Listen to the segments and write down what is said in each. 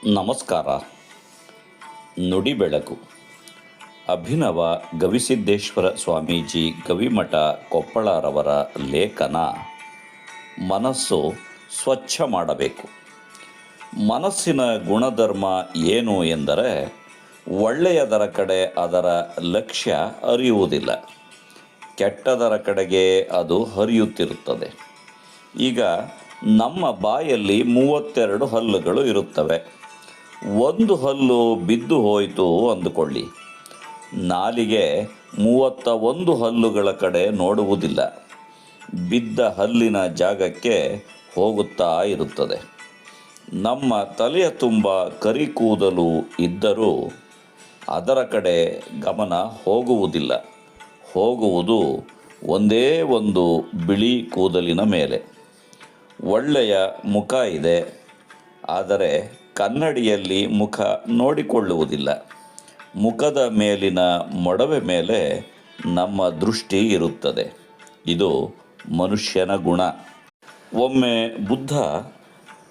ನಮಸ್ಕಾರ. ನುಡಿ ಬೆಳಕು. ಅಭಿನವ ಗವಿಸಿದ್ದೇಶ್ವರ ಸ್ವಾಮೀಜಿ ಗವಿಮಠ ಕೊಪ್ಪಳರವರ ಲೇಖನ. ಮನಸ್ಸು ಸ್ವಚ್ಛ ಮಾಡಬೇಕು. ಮನಸ್ಸಿನ ಗುಣಧರ್ಮ ಏನು ಎಂದರೆ, ಒಳ್ಳೆಯದರ ಕಡೆ ಅದರ ಲಕ್ಷ್ಯ ಹರಿಯುವುದಿಲ್ಲ, ಕೆಟ್ಟದರ ಕಡೆಗೆ ಅದು ಹರಿಯುತ್ತಿರುತ್ತದೆ. ಈಗ ನಮ್ಮ ಬಾಯಲ್ಲಿ 32 ಹಲ್ಲುಗಳು ಇರುತ್ತವೆ. ಒಂದು ಹಲ್ಲು ಬಿದ್ದು ಹೋಯಿತು ಅಂದುಕೊಳ್ಳಿ, ನಾಲಿಗೆ 31 ಹಲ್ಲುಗಳ ಕಡೆ ನೋಡುವುದಿಲ್ಲ, ಬಿದ್ದ ಹಲ್ಲಿನ ಜಾಗಕ್ಕೆ ಹೋಗುತ್ತಾ ಇರುತ್ತದೆ. ನಮ್ಮ ತಲೆಯ ತುಂಬ ಕರಿ ಕೂದಲು ಇದ್ದರೂ ಅದರ ಕಡೆ ಗಮನ ಹೋಗುವುದಿಲ್ಲ, ಹೋಗುವುದು ಒಂದೇ ಒಂದು ಬಿಳಿ ಕೂದಲಿನ ಮೇಲೆ. ಒಳ್ಳೆಯ ಮುಖ ಇದೆ, ಆದರೆ ಕನ್ನಡಿಯಲ್ಲಿ ಮುಖ ನೋಡಿಕೊಳ್ಳುವುದಿಲ್ಲ. ಮುಖದ ಮೇಲಿನ ಮೊಡವೆ ಮೇಲೆ ನಮ್ಮ ದೃಷ್ಟಿ ಇರುತ್ತದೆ. ಇದು ಮನುಷ್ಯನ ಗುಣ. ಒಮ್ಮೆ ಬುದ್ಧ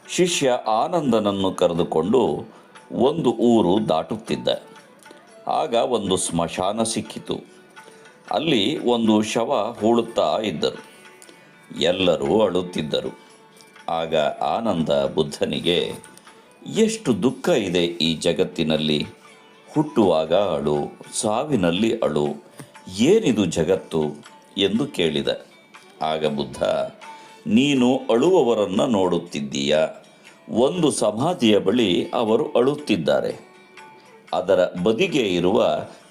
ಶಿಷ್ಯ ಆನಂದನನ್ನು ಕರೆದುಕೊಂಡು ಒಂದು ಊರು ದಾಟುತ್ತಿದ್ದ. ಆಗ ಒಂದು ಸ್ಮಶಾನ ಸಿಕ್ಕಿತು. ಅಲ್ಲಿ ಒಂದು ಶವ ಹೂಳುತ್ತಾ ಇದ್ದರು. ಎಲ್ಲರೂ ಅಳುತ್ತಿದ್ದರು. ಆಗ ಆನಂದ ಬುದ್ಧನಿಗೆ, ಎಷ್ಟು ದುಃಖ ಇದೆ ಈ ಜಗತ್ತಿನಲ್ಲಿ. ಹುಟ್ಟುವಾಗ ಅಳು, ಸಾವಿನಲ್ಲಿ ಅಳು, ಏನಿದು ಜಗತ್ತು ಎಂದು ಕೇಳಿದ. ಆಗ ಬುದ್ಧ, ನೀನು ಅಳುವವರನ್ನು ನೋಡುತ್ತಿದ್ದೀಯ. ಒಂದು ಸಮಾಧಿಯ ಬಳಿ ಅವರು ಅಳುತ್ತಿದ್ದಾರೆ. ಅದರ ಬದಿಗೆ ಇರುವ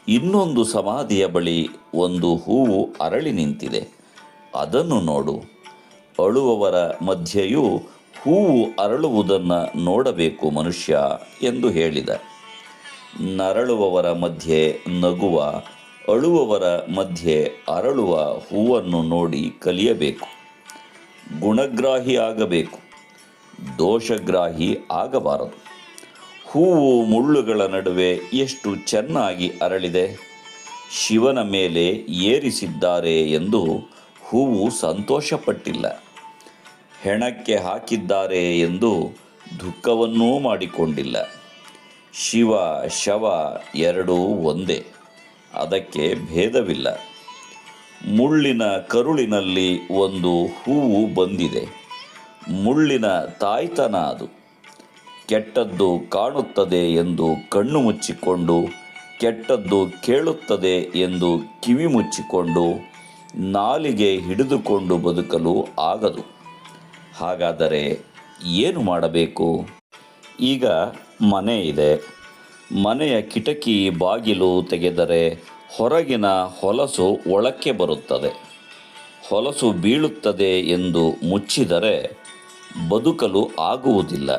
ಇನ್ನೊಂದು ಸಮಾಧಿಯ ಬಳಿ ಒಂದು ಹೂವು ಅರಳಿ ನಿಂತಿದೆ, ಅದನ್ನು ನೋಡು. ಅಳುವವರ ಮಧ್ಯೆಯೂ ಹೂವು ಅರಳುವುದನ್ನು ನೋಡಬೇಕು ಮನುಷ್ಯ ಎಂದು ಹೇಳಿದ. ನರಳುವವರ ಮಧ್ಯೆ ನಗುವ, ಅಳುವವರ ಮಧ್ಯೆ ಅರಳುವ ಹೂವನ್ನು ನೋಡಿ ಕಲಿಯಬೇಕು. ಗುಣಗ್ರಾಹಿ ಆಗಬೇಕು, ದೋಷಗ್ರಾಹಿ ಆಗಬಾರದು. ಹೂವು ಮುಳ್ಳುಗಳ ನಡುವೆ ಎಷ್ಟು ಚೆನ್ನಾಗಿ ಅರಳಿದೆ. ಶಿವನ ಮೇಲೆ ಏರಿಸಿದ್ದಾರೆ ಎಂದು ಹೂವು ಸಂತೋಷಪಟ್ಟಿಲ್ಲ, ಹೆಣಕ್ಕೆ ಹಾಕಿದ್ದಾರೆ ಎಂದು ದುಃಖವನ್ನೂ ಮಾಡಿಕೊಂಡಿಲ್ಲ. ಶಿವ ಶವ ಎರಡೂ ಒಂದೇ, ಅದಕ್ಕೆ ಭೇದವಿಲ್ಲ. ಮುಳ್ಳಿನ ಕರುಳಿನಲ್ಲಿ ಒಂದು ಹೂವು ಬಂದಿದೆ. ಮುಳ್ಳಿನ ತಾಯ್ತನ ಅದು. ಕೆಟ್ಟದ್ದು ಕಾಣುತ್ತದೆ ಎಂದು ಕಣ್ಣು ಮುಚ್ಚಿಕೊಂಡು, ಕೆಟ್ಟದ್ದು ಕೇಳುತ್ತದೆ ಎಂದು ಕಿವಿ ಮುಚ್ಚಿಕೊಂಡು, ನಾಲಿಗೆ ಹಿಡಿದುಕೊಂಡು ಬದುಕಲು ಆಗದು. ಹಾಗಾದರೆ ಏನು ಮಾಡಬೇಕು? ಈಗ ಮನೆ ಇದೆ. ಮನೆಯ ಕಿಟಕಿ ಬಾಗಿಲು ತೆಗೆದರೆ ಹೊರಗಿನ ಹೊಲಸು ಒಳಕ್ಕೆ ಬರುತ್ತದೆ. ಹೊಲಸು ಬೀಳುತ್ತದೆ ಎಂದು ಮುಚ್ಚಿದರೆ ಬದುಕಲು ಆಗುವುದಿಲ್ಲ.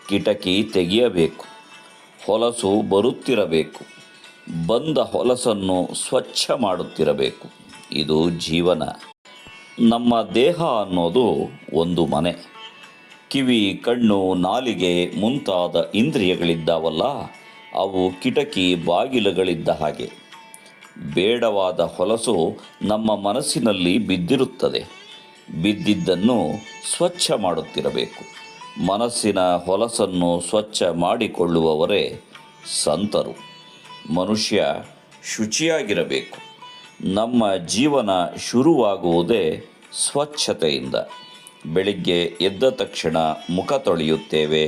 ಕಿಟಕಿ ತೆಗೆಯಬೇಕು, ಹೊಲಸು ಬರುತ್ತಿರಬೇಕು. ಬಂದ ಹೊಲಸನ್ನು ಸ್ವಚ್ಛ ಮಾಡುತ್ತಿರಬೇಕು. ಇದು ಜೀವನ. ನಮ್ಮ ದೇಹ ಅನ್ನೋದು ಒಂದು ಮನೆ. ಕಿವಿ, ಕಣ್ಣು, ನಾಲಿಗೆ ಮುಂತಾದ ಇಂದ್ರಿಯಗಳಿದ್ದಾವಲ್ಲ, ಅವು ಕಿಟಕಿ ಬಾಗಿಲುಗಳಿದ್ದ ಹಾಗೆ. ಬೇಡವಾದ ಹೊಲಸು ನಮ್ಮ ಮನಸ್ಸಿನಲ್ಲಿ ಬಿದ್ದಿರುತ್ತದೆ. ಬಿದ್ದಿದ್ದನ್ನು ಸ್ವಚ್ಛ ಮಾಡುತ್ತಿರಬೇಕು. ಮನಸ್ಸಿನ ಹೊಲಸನ್ನು ಸ್ವಚ್ಛ ಮಾಡಿಕೊಳ್ಳುವವರೇ ಸಂತರು. ಮನುಷ್ಯ ಶುಚಿಯಾಗಿರಬೇಕು. ನಮ್ಮ ಜೀವನ ಶುರುವಾಗುವುದೇ ಸ್ವಚ್ಛತೆಯಿಂದ. ಬೆಳಿಗ್ಗೆ ಎದ್ದ ತಕ್ಷಣ ಮುಖ ತೊಳೆಯುತ್ತೇವೆ,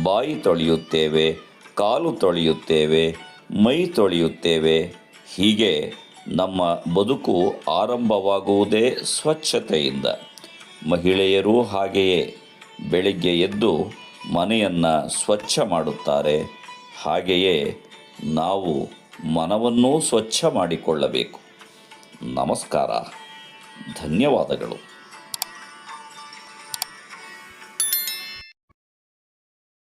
ಬಾಯಿ ತೊಳೆಯುತ್ತೇವೆ, ಕಾಲು ತೊಳೆಯುತ್ತೇವೆ, ಮೈ ತೊಳೆಯುತ್ತೇವೆ. ಹೀಗೆ ನಮ್ಮ ಬದುಕು ಆರಂಭವಾಗುವುದೇ ಸ್ವಚ್ಛತೆಯಿಂದ. ಮಹಿಳೆಯರೂ ಹಾಗೆಯೇ ಬೆಳಿಗ್ಗೆ ಎದ್ದು ಮನೆಯನ್ನು ಸ್ವಚ್ಛ ಮಾಡುತ್ತಾರೆ. ಹಾಗೆಯೇ ನಾವು ಮನವನ್ನೂ ಸ್ವಚ್ಛ ಮಾಡಿಕೊಳ್ಳಬೇಕು. ನಮಸ್ಕಾರ. ಧನ್ಯವಾದಗಳು.